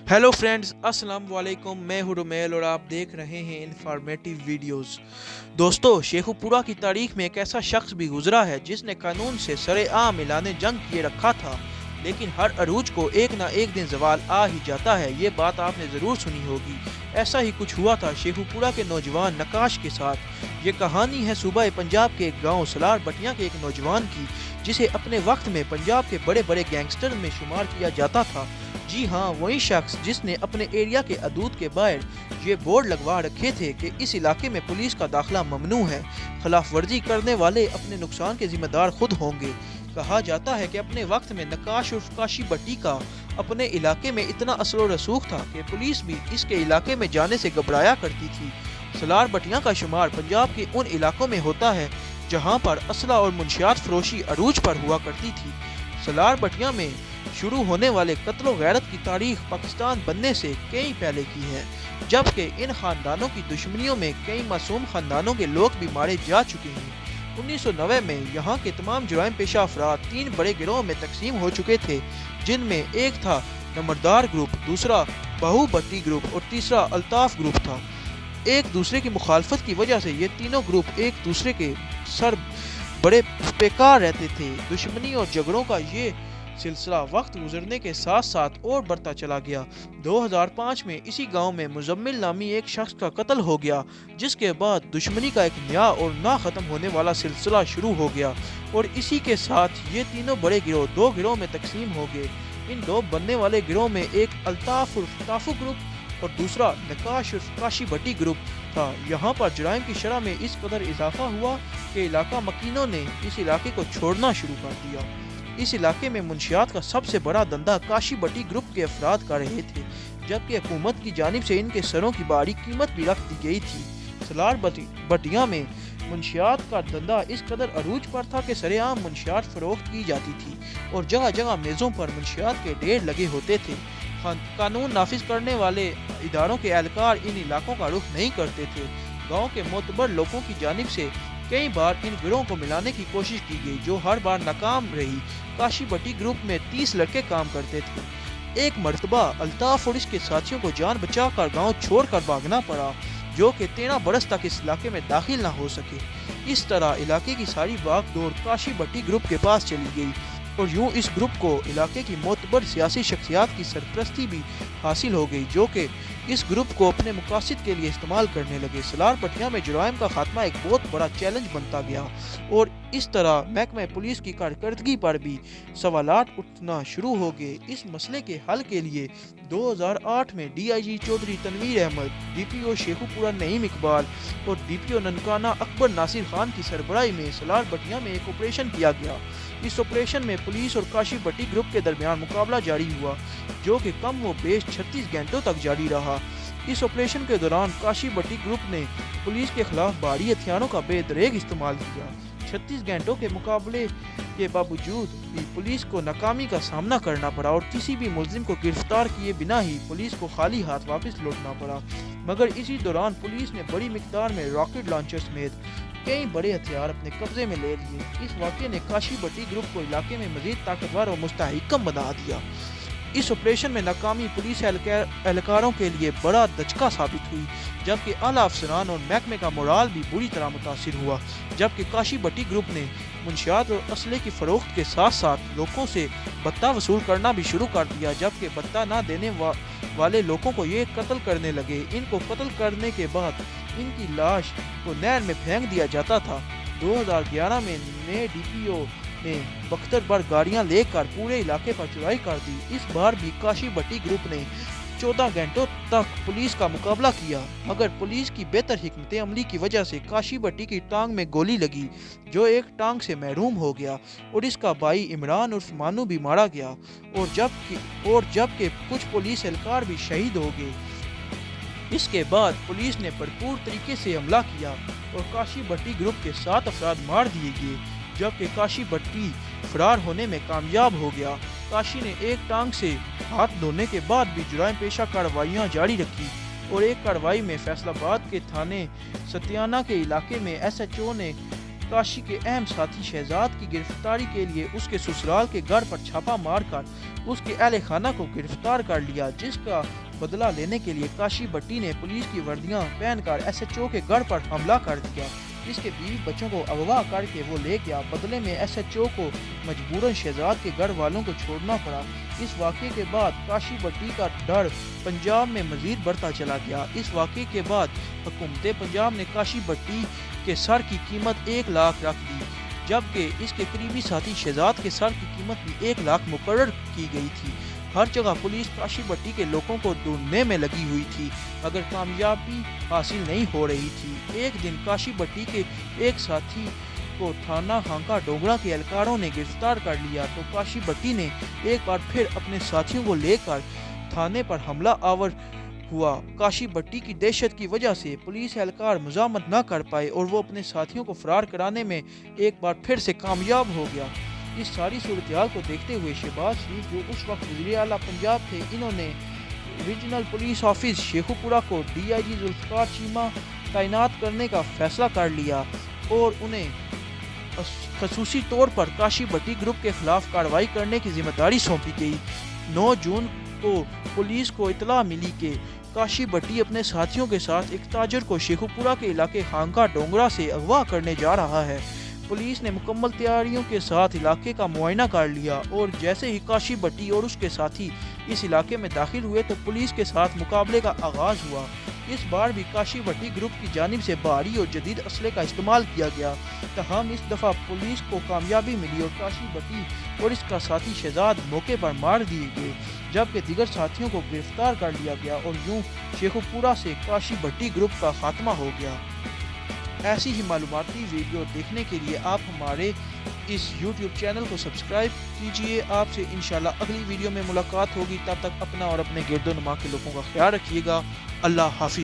Hello friends, अस्सलाम वालेकुम। मैं हूं रुमेल और आप देख रहे हैं इंफॉर्मेटिव वीडियोस। दोस्तों, शेखुपुरा की तारीख में एक ऐसा शख्स भी गुजरा है जिसने कानून से सरेआम ऐलान जंग किए रखा था, लेकिन हर अरूज को एक ना एक दिन जवाल आ ही जाता है। ये बात आपने ज़रूर सुनी होगी। ऐसा ही कुछ हुआ था शेखुपुरा के नौजवान नकाश के साथ। ये कहानी है सूबा पंजाब के एक गांव सलार बटिया के एक नौजवान की, जिसे अपने वक्त में पंजाब के बड़े बड़े गैंगस्टर में शुमार किया जाता था। जी हाँ, वही शख्स जिसने अपने एरिया के हदूद के बाहर ये बोर्ड लगवा रखे थे कि इस इलाके में पुलिस का दाखिला ममनू है, खिलाफ वर्जी करने वाले अपने नुकसान के जिम्मेदार खुद होंगे। कहा जाता है कि अपने वक्त में नकाश उर्फ काशी बट्टी का अपने इलाके में इतना असर व रसूख था कि पुलिस भी इसके इलाके में जाने से घबराया करती थी। सलार बटिया का शुमार पंजाब के उन इलाकों में होता है जहाँ पर असला और मुंशियात फरोशी अरूज पर हुआ करती थी। सलार बटिया में शुरू होने वाले कत्ल गैरत की तारीख पाकिस्तान बनने से कई पहले की है, जबकि इन खानदानों की दुश्मनियों में कई मासूम खानदानों के लोग भी मारे जा चुके हैं। 1990 में यहाँ के तमाम जुराइम पेशा अफराद 3 बड़े गिरोह में तकसीम हो चुके थे, जिनमें एक था नंबरदार ग्रुप, दूसरा बहू भट्टी ग्रुप और तीसरा अल्ताफ ग्रुप था। एक दूसरे की मुखालफत की वजह से ये तीनों ग्रुप एक दूसरे के सर बड़े बेकार रहते थे। दुश्मनी और झगड़ों का ये सिलसिला वक्त गुजरने के साथ साथ और बढ़ता चला गया। 2005 में इसी गांव में मुजम्मिल नामी एक शख्स का कत्ल हो गया, जिसके बाद दुश्मनी का एक नया और ना ख़त्म होने वाला सिलसिला शुरू हो गया और इसी के साथ ये तीनों बड़े गिरोह 2 गिरोह में तकसीम हो गए। इन 2 बनने वाले गिरोह में एक अल्ताफ उर्फ ताफू ग्रुप और दूसरा नकाश उर्फ काशी भट्टी ग्रुप था। यहाँ पर जुराइम की शरह में इस कदर इजाफा हुआ कि इलाका मकीनों ने इस इलाके को छोड़ना शुरू कर दिया। इस इलाके में मुंशियात का सबसे बड़ा धंधा काशी बट्टी ग्रुप के अफराद कर रहे थे, जबकि हुकूमत की जानिब से इनके सरों की भारी कीमत भी रख दी गई थी। सलार बटिया में मुंशियात का धंधा इस कदर अरूज पर था कि सरेआम मुंशियात फरोख्त की जाती थी और जगह जगह मेज़ों पर मुंशियात के ढेर लगे होते थे। कानून नाफिज करने वाले इदारों के एहलकार इन इलाकों का रुख नहीं करते थे। गाँव के मोतबर लोगों की जानिब से कई बार इन गिरोह को मिलाने की कोशिश की गई, जो हर बार नाकाम रही। काशी बट्टी ग्रुप में 30 लड़के काम करते थे। एक मर्तबा अल्ताफ और इसके साथियों को जान बचाकर गांव छोड़कर भागना पड़ा, जो कि 13 बरस तक इस इलाके में दाखिल ना हो सके। इस तरह इलाके की सारी भागदौड़ काशी बट्टी ग्रुप के पास चली गई और यूं इस ग्रुप को इलाके की मोतबर सियासी शख्सियात की सरपरस्ती भी हासिल हो गई, जो कि इस ग्रुप को अपने मकासद के लिए इस्तेमाल करने लगे। सलार बटिया में जुराइम का खात्मा एक बहुत बड़ा चैलेंज बनता गया और इस तरह महकमा पुलिस की कारकर्दगी पर भी सवालात उठना शुरू हो गए। इस मसले के हल के लिए 2008 में DIG चौधरी तनवीर अहमद, DPO शेखुपुरा नईम इकबाल और DPO ननकाना अकबर नासिर खान की सरबराही में सलार बटिया में एक ऑपरेशन किया गया। इस ऑपरेशन में पुलिस और काशी बट्टी ग्रुप के दरमियान मुकाबला जारी हुआ, जो कि कम व बेश 36 घंटों तक जारी रहा। इस ऑपरेशन के दौरान काशी बट्टी ग्रुप ने पुलिस के खिलाफ भारी हथियारों का बेदरेग इस्तेमाल किया। 36 घंटों के मुकाबले के बावजूद भी पुलिस को नाकामी का सामना करना पड़ा और किसी भी मुलजिम को गिरफ्तार किए बिना ही पुलिस को खाली हाथ वापस लौटना पड़ा। मगर इसी दौरान पुलिस ने बड़ी मिकदार में रॉकेट लॉन्चर समेत कई बड़े हथियार अपने कब्जे में ले लिए। इस वाक़े ने काशी बट्टी ग्रुप को इलाके में मजीद ताकतवर और मुस्तहकम बना दिया। इस ऑपरेशन में नाकामी पुलिस एहलकारों के लिए बड़ा दचका साबित हुई, जबकि आला अफसरान और महकमे का मोराल भी बुरी तरह मुतासिर हुआ। जबकि काशी बट्टी ग्रुप ने मुंशियात और असले की फरोख्त के साथ साथ लोगों से भत्ता वसूल करना भी शुरू कर दिया, जबकि भत्ता न देने वाले लोगों को ये कत्ल करने लगे। इनको कत्ल करने के बाद इनकी लाश को नहर में फेंक दिया जाता था। 2011 में नए DPO ने बख्तर भर गाड़ियां लेकर पूरे इलाके पर चढ़ाई कर दी। इस बार भी काशी बट्टी ग्रुप ने 14 घंटों तक पुलिस का मुकाबला किया, मगर पुलिस की बेहतर हिकमत अमली की वजह से काशी बट्टी की टांग में गोली लगी, जो एक टांग से महरूम हो गया और इसका भाई इमरान उर्फ मानू भी मारा गया और जबकि कुछ पुलिस एहलकार भी शहीद हो गए। इसके बाद पुलिस ने भरपूर तरीके से हमला किया और काशी बट्टी ग्रुप के 7 अफराद मार दिए गए, जबकि काशी बट्टी फरार होने में कामयाब हो गया। काशी ने एक टांग से हाथ धोने के बाद भी जुराइम पेशा कार्रवाइयाँ जारी रखी और एक कार्रवाई में फैसलाबाद के थाने सतियाना के इलाके में SHO ने کاشی کے اہم ساتھی شہزاد کی گرفتاری کے لیے اس کے سسرال کے گھر پر چھاپا مار کر اس کے اہل خانہ کو گرفتار کر لیا، جس کا بدلہ لینے کے لیے کاشی بٹی نے پولیس کی وردیاں پہن کر SHO کے گھر پر حملہ کر دیا۔ اس کے بیوی بچوں کو اغوا کر کے وہ لے گیا۔ بدلے میں SHO کو مجبوراً شہزاد کے گھر والوں کو چھوڑنا پڑا۔ اس واقعے کے بعد کاشی بٹی کا ڈر پنجاب میں مزید بڑھتا چلا گیا۔ اس واقعے کے بعد حکومت پنجاب نے کاشی بٹی کے سر کی قیمت 1 لاکھ رکھ دی، جبکہ اس کے قریبی ساتھی شہزاد کے سر کی قیمت بھی 1 لاکھ مقرر کی گئی تھی۔ ہر جگہ پولیس کاشی بٹی کے لوگوں کو ڈھونڈنے میں لگی ہوئی تھی، مگر کامیابی حاصل نہیں ہو رہی تھی۔ ایک دن کاشی بٹی کے ایک ساتھی کو تھانہ ہانکا ڈونگرا کے اہلکاروں نے گرفتار کر لیا تو کاشی بٹی نے ایک بار پھر اپنے ساتھیوں کو لے کر تھانے پر حملہ آور ہوا۔ کاشی بٹی کی دہشت کی وجہ سے پولیس اہلکار مزاحمت نہ کر پائے اور وہ اپنے ساتھیوں کو فرار کرانے میں ایک بار پھر سے کامیاب ہو گیا۔ اس ساری صورتحال کو دیکھتے ہوئے شہباز شریف جو اس وقت وزیر اعلیٰ پنجاب تھے، انہوں نے ریجنل پولیس آفس شیخو پورہ کو DIG ذوالفقار چیمہ تعینات کرنے کا فیصلہ کر لیا اور انہیں خصوصی طور پر کاشی بٹی گروپ کے خلاف کارروائی کرنے کی ذمہ داری سونپی گئی۔ 9 جون کو پولیس کو اطلاع ملی کہ کاشی بٹی اپنے ساتھیوں کے ساتھ ایک تاجر کو شیخو پورہ کے علاقے ہانکا ڈونگرا سے اغوا کرنے جا رہا ہے۔ پولیس نے مکمل تیاریوں کے ساتھ علاقے کا معائنہ کر لیا اور جیسے ہی کاشی بٹی اور اس کے ساتھی اس علاقے میں داخل ہوئے تو پولیس کے ساتھ مقابلے کا آغاز ہوا۔ اس بار بھی کاشی بٹی گروپ کی جانب سے بھاری اور جدید اسلحے کا استعمال کیا گیا، تاہم اس دفعہ پولیس کو کامیابی ملی اور کاشی بٹی اور اس کا ساتھی شہزاد موقع پر مار دیے گئے، جبکہ دیگر ساتھیوں کو گرفتار کر لیا گیا اور یوں شیخو پورہ سے کاشی بٹی گروپ کا خاتمہ ہو گیا۔ ایسی ہی معلوماتی ویڈیو دیکھنے کے لیے آپ ہمارے اس YouTube چینل کو سبسکرائب کیجئے۔ آپ سے انشاءاللہ اگلی ویڈیو میں ملاقات ہوگی، تب تک اپنا اور اپنے گرد و نما کے لوگوں کا خیال رکھیے گا۔ اللہ حافظ۔